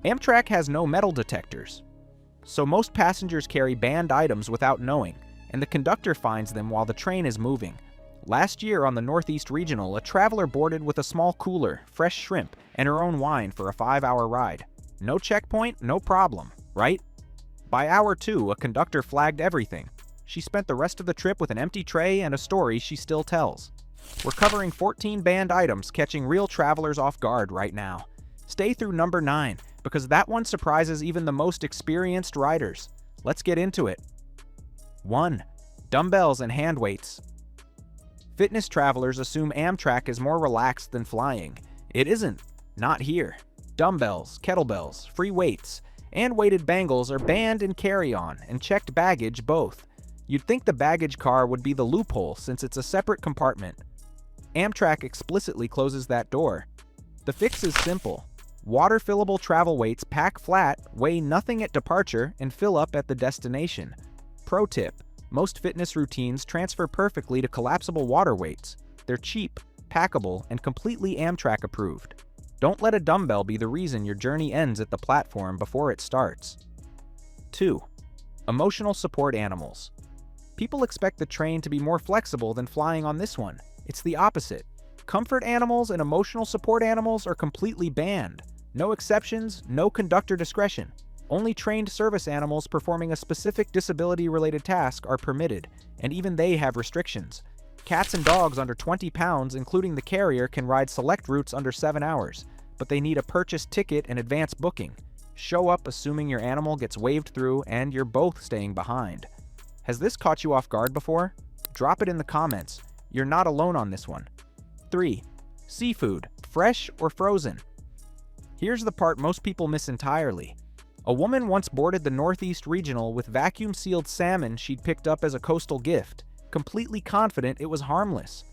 Amtrak has no metal detectors, so most passengers carry banned items without knowing, and the conductor finds them while the train is moving. Last year on the Northeast Regional, a traveler boarded with a small cooler, fresh shrimp, and her own wine for a 5-hour ride. No checkpoint, no problem, right? By hour 2, a conductor flagged everything. She spent the rest of the trip with an empty tray and a story she still tells. We're covering 14 banned items, catching real travelers off guard right now. Stay through number 9, because that one surprises even the most experienced riders. Let's get into it. 1. Dumbbells and hand weights. Fitness travelers assume Amtrak is more relaxed than flying. It isn't. Not here. Dumbbells, kettlebells, free weights, and weighted bangles are banned in carry-on and checked baggage both. You'd think the baggage car would be the loophole since it's a separate compartment. Amtrak explicitly closes that door. The fix is simple. Water-fillable travel weights pack flat, weigh nothing at departure, and fill up at the destination. Pro tip: most fitness routines transfer perfectly to collapsible water weights. They're cheap, packable, and completely Amtrak approved. Don't let a dumbbell be the reason your journey ends at the platform before it starts. 2. Emotional support animals. People expect the train to be more flexible than flying on this one. It's the opposite. Comfort animals and emotional support animals are completely banned. No exceptions, no conductor discretion. Only trained service animals performing a specific disability-related task are permitted, and even they have restrictions. Cats and dogs under 20 pounds, including the carrier, can ride select routes under 7 hours, but they need a purchased ticket and advance booking. Show up assuming your animal gets waved through and you're both staying behind. Has this caught you off guard before? Drop it in the comments. You're not alone on this one. 3. Seafood, fresh or frozen. Here's the part most people miss entirely. A woman once boarded the Northeast Regional with vacuum-sealed salmon she'd picked up as a coastal gift, completely confident it was harmless.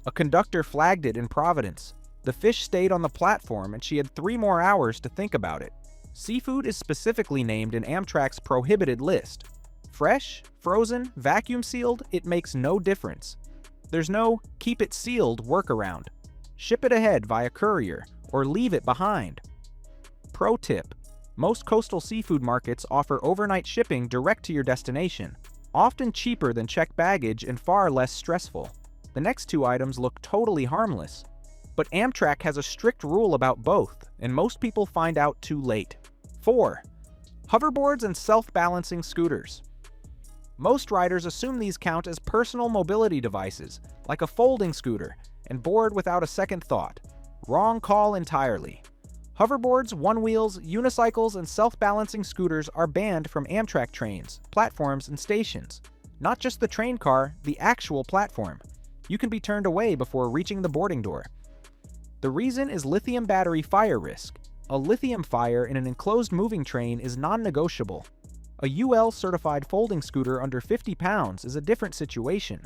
A conductor flagged it in Providence. The fish stayed on the platform and she had 3 more hours to think about it. Seafood is specifically named in Amtrak's prohibited list. Fresh, frozen, vacuum-sealed, it makes no difference. There's no keep it sealed workaround. Ship it ahead via courier or leave it behind. Pro tip: most coastal seafood markets offer overnight shipping direct to your destination, often cheaper than checked baggage and far less stressful. The next 2 items look totally harmless, but Amtrak has a strict rule about both, and most people find out too late. 4. Hoverboards and self-balancing scooters. Most riders assume these count as personal mobility devices, like a folding scooter, and board without a second thought. Wrong call entirely. Hoverboards, one-wheels, unicycles, and self-balancing scooters are banned from Amtrak trains, platforms, and stations. Not just the train car, the actual platform. You can be turned away before reaching the boarding door. The reason is lithium battery fire risk. A lithium fire in an enclosed moving train is non-negotiable. A UL-certified folding scooter under 50 pounds is a different situation.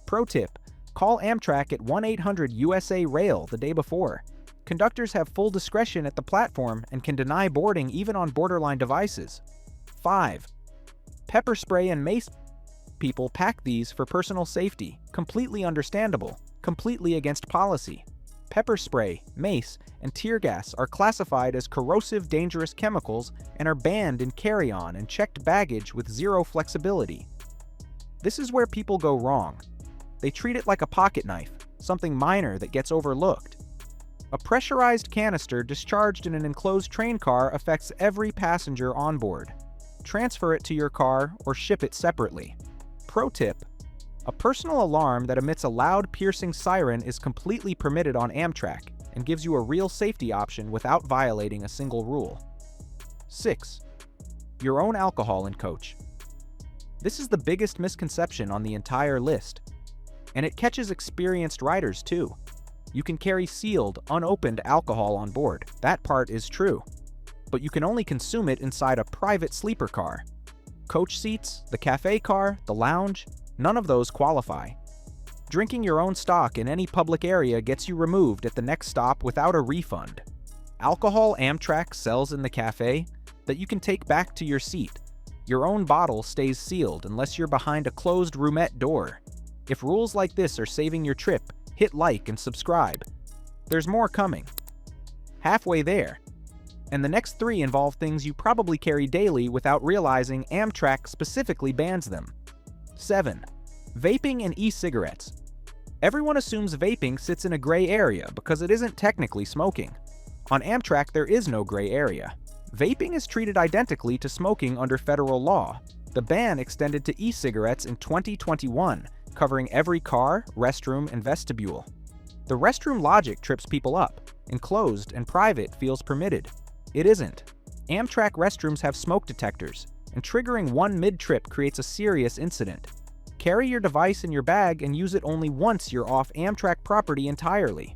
Pro tip: call Amtrak at 1-800-USA-RAIL the day before. Conductors have full discretion at the platform and can deny boarding even on borderline devices. 5. Pepper spray and mace. People pack these for personal safety. Completely understandable. Completely against policy. Pepper spray, mace, and tear gas are classified as corrosive, dangerous chemicals and are banned in carry-on and checked baggage with zero flexibility. This is where people go wrong. They treat it like a pocket knife, something minor that gets overlooked. A pressurized canister discharged in an enclosed train car affects every passenger on board. Transfer it to your car or ship it separately. Pro tip: a personal alarm that emits a loud, piercing siren is completely permitted on Amtrak and gives you a real safety option without violating a single rule. 6. Your own alcohol in coach. This is the biggest misconception on the entire list, and it catches experienced riders too. You can carry sealed, unopened alcohol on board. That part is true. But you can only consume it inside a private sleeper car. Coach seats, the cafe car, the lounge, none of those qualify. Drinking your own stock in any public area gets you removed at the next stop without a refund. Alcohol Amtrak sells in the cafe that you can take back to your seat. Your own bottle stays sealed unless you're behind a closed roomette door. If rules like this are saving your trip, hit like and subscribe. There's more coming. Halfway there. And the next 3 involve things you probably carry daily without realizing Amtrak specifically bans them. 7. Vaping and e-cigarettes. Everyone assumes vaping sits in a gray area because it isn't technically smoking. On Amtrak, there is no gray area. Vaping is treated identically to smoking under federal law. The ban extended to e-cigarettes in 2021, covering every car, restroom, and vestibule. The restroom logic trips people up. Enclosed and private feels permitted. It isn't. Amtrak restrooms have smoke detectors, and triggering one mid-trip creates a serious incident. Carry your device in your bag and use it only once you're off Amtrak property entirely.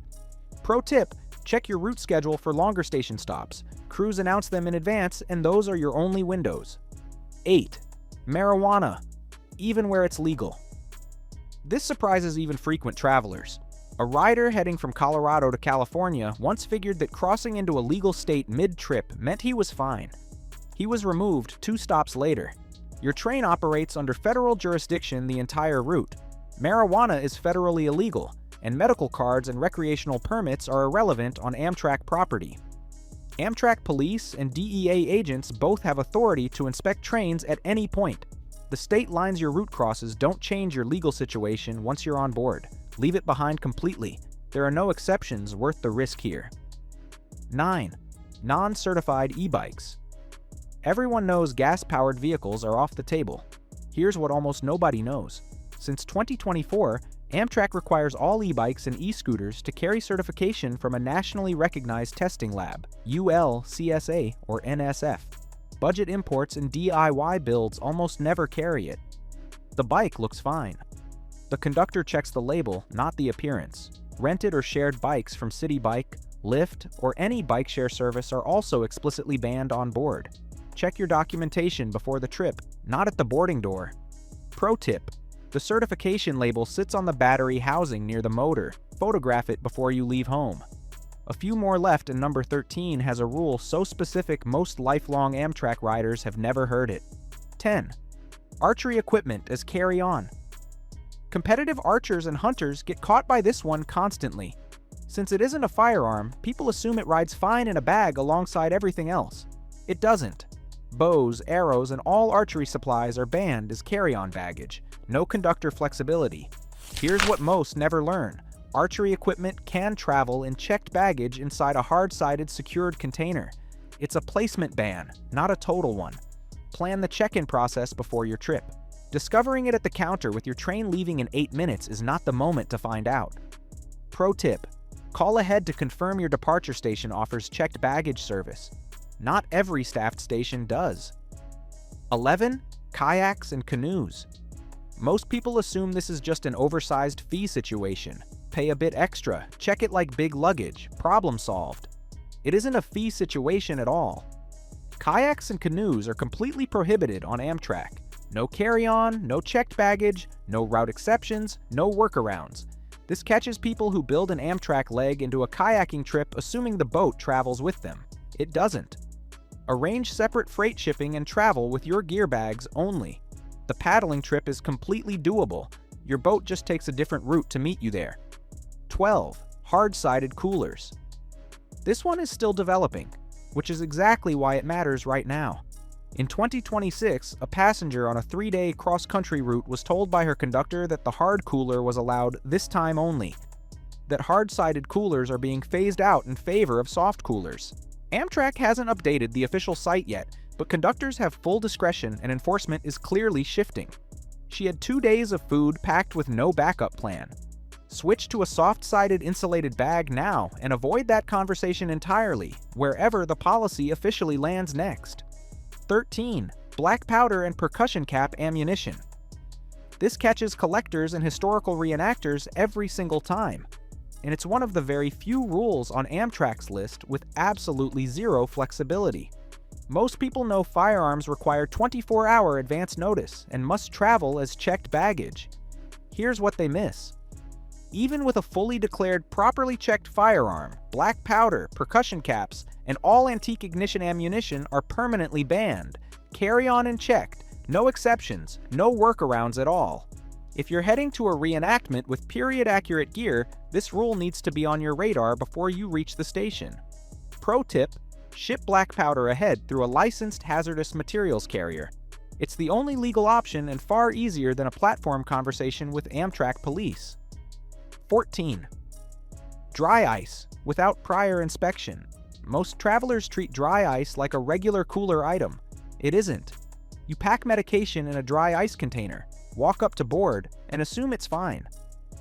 Pro tip: check your route schedule for longer station stops. Crews announce them in advance, and those are your only windows. 8. Marijuana, even where it's legal. This surprises even frequent travelers. A rider heading from Colorado to California once figured that crossing into a legal state mid-trip meant he was fine. He was removed 2 stops later. Your train operates under federal jurisdiction the entire route. Marijuana is federally illegal, and medical cards and recreational permits are irrelevant on Amtrak property. Amtrak police and DEA agents both have authority to inspect trains at any point. The state lines your route crosses don't change your legal situation once you're on board. Leave it behind completely. There are no exceptions worth the risk here. 9. Non-certified e-bikes. Everyone knows gas-powered vehicles are off the table. Here's what almost nobody knows. Since 2024, Amtrak requires all e-bikes and e-scooters to carry certification from a nationally recognized testing lab, UL-CSA or NSF. Budget imports and DIY builds almost never carry it. The bike looks fine. The conductor checks the label, not the appearance. Rented or shared bikes from City Bike, Lyft, or any bike share service are also explicitly banned on board. Check your documentation before the trip, not at the boarding door. Pro tip: the certification label sits on the battery housing near the motor. Photograph it before you leave home. A few more left, and number 13 has a rule so specific most lifelong Amtrak riders have never heard it. 10. Archery equipment as carry-on. Competitive archers and hunters get caught by this one constantly. Since it isn't a firearm, people assume it rides fine in a bag alongside everything else. It doesn't. Bows, arrows, and all archery supplies are banned as carry-on baggage. No conductor flexibility. Here's what most never learn. Archery equipment can travel in checked baggage inside a hard-sided secured container. It's a placement ban, not a total one. Plan the check-in process before your trip. Discovering it at the counter with your train leaving in 8 minutes is not the moment to find out. Pro tip: call ahead to confirm your departure station offers checked baggage service. Not every staffed station does. 11. Kayaks and canoes. Most people assume this is just an oversized fee situation. Pay a bit extra, check it like big luggage, problem solved. It isn't a fee situation at all. Kayaks and canoes are completely prohibited on Amtrak. No carry-on, no checked baggage, no route exceptions, no workarounds. This catches people who build an Amtrak leg into a kayaking trip assuming the boat travels with them. It doesn't. Arrange separate freight shipping and travel with your gear bags only. The paddling trip is completely doable. Your boat just takes a different route to meet you there. 12. Hard-sided coolers. This one is still developing, which is exactly why it matters right now. In 2026, a passenger on a 3-day cross-country route was told by her conductor that the hard cooler was allowed this time only, that hard-sided coolers are being phased out in favor of soft coolers. Amtrak hasn't updated the official site yet, but conductors have full discretion and enforcement is clearly shifting. She had 2 days of food packed with no backup plan. Switch to a soft-sided insulated bag now and avoid that conversation entirely, wherever the policy officially lands next. 13. Black powder and percussion cap ammunition. This catches collectors and historical reenactors every single time, and it's one of the very few rules on Amtrak's list with absolutely zero flexibility. Most people know firearms require 24-hour advance notice and must travel as checked baggage. Here's what they miss. Even with a fully declared, properly checked firearm, black powder, percussion caps, and all antique ignition ammunition are permanently banned. Carry on and checked, no exceptions, no workarounds at all. If you're heading to a reenactment with period-accurate gear, this rule needs to be on your radar before you reach the station. Pro tip: Ship black powder ahead through a licensed hazardous materials carrier. It's the only legal option and far easier than a platform conversation with Amtrak police. 14. Dry ice, without prior inspection. Most travelers treat dry ice like a regular cooler item. It isn't. You pack medication in a dry ice container, walk up to board, and assume it's fine.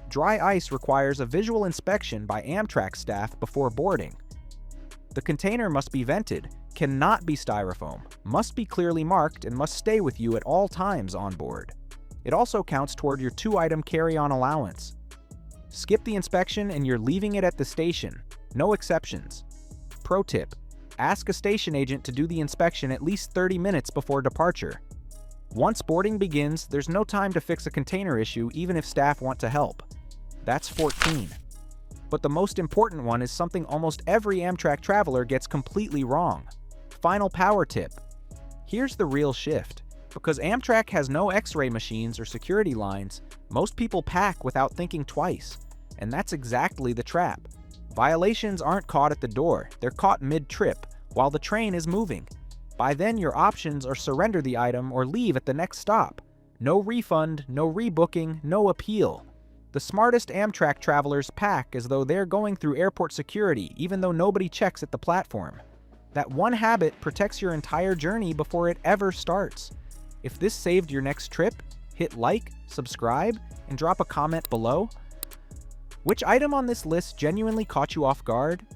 Dry ice requires a visual inspection by Amtrak staff before boarding. The container must be vented, cannot be styrofoam, must be clearly marked, and must stay with you at all times on board. It also counts toward your 2-item carry-on allowance. Skip the inspection and you're leaving it at the station. No exceptions. Pro tip: ask a station agent to do the inspection at least 30 minutes before departure. Once boarding begins, there's no time to fix a container issue even if staff want to help. That's 14. But the most important one is something almost every Amtrak traveler gets completely wrong. Final power tip. Here's the real shift. Because Amtrak has no X-ray machines or security lines, most people pack without thinking twice. And that's exactly the trap. Violations aren't caught at the door, they're caught mid-trip, while the train is moving. By then your options are surrender the item or leave at the next stop. No refund, no rebooking, no appeal. The smartest Amtrak travelers pack as though they're going through airport security even though nobody checks at the platform. That one habit protects your entire journey before it ever starts. If this saved your next trip, hit like, subscribe, and drop a comment below. Which item on this list genuinely caught you off guard?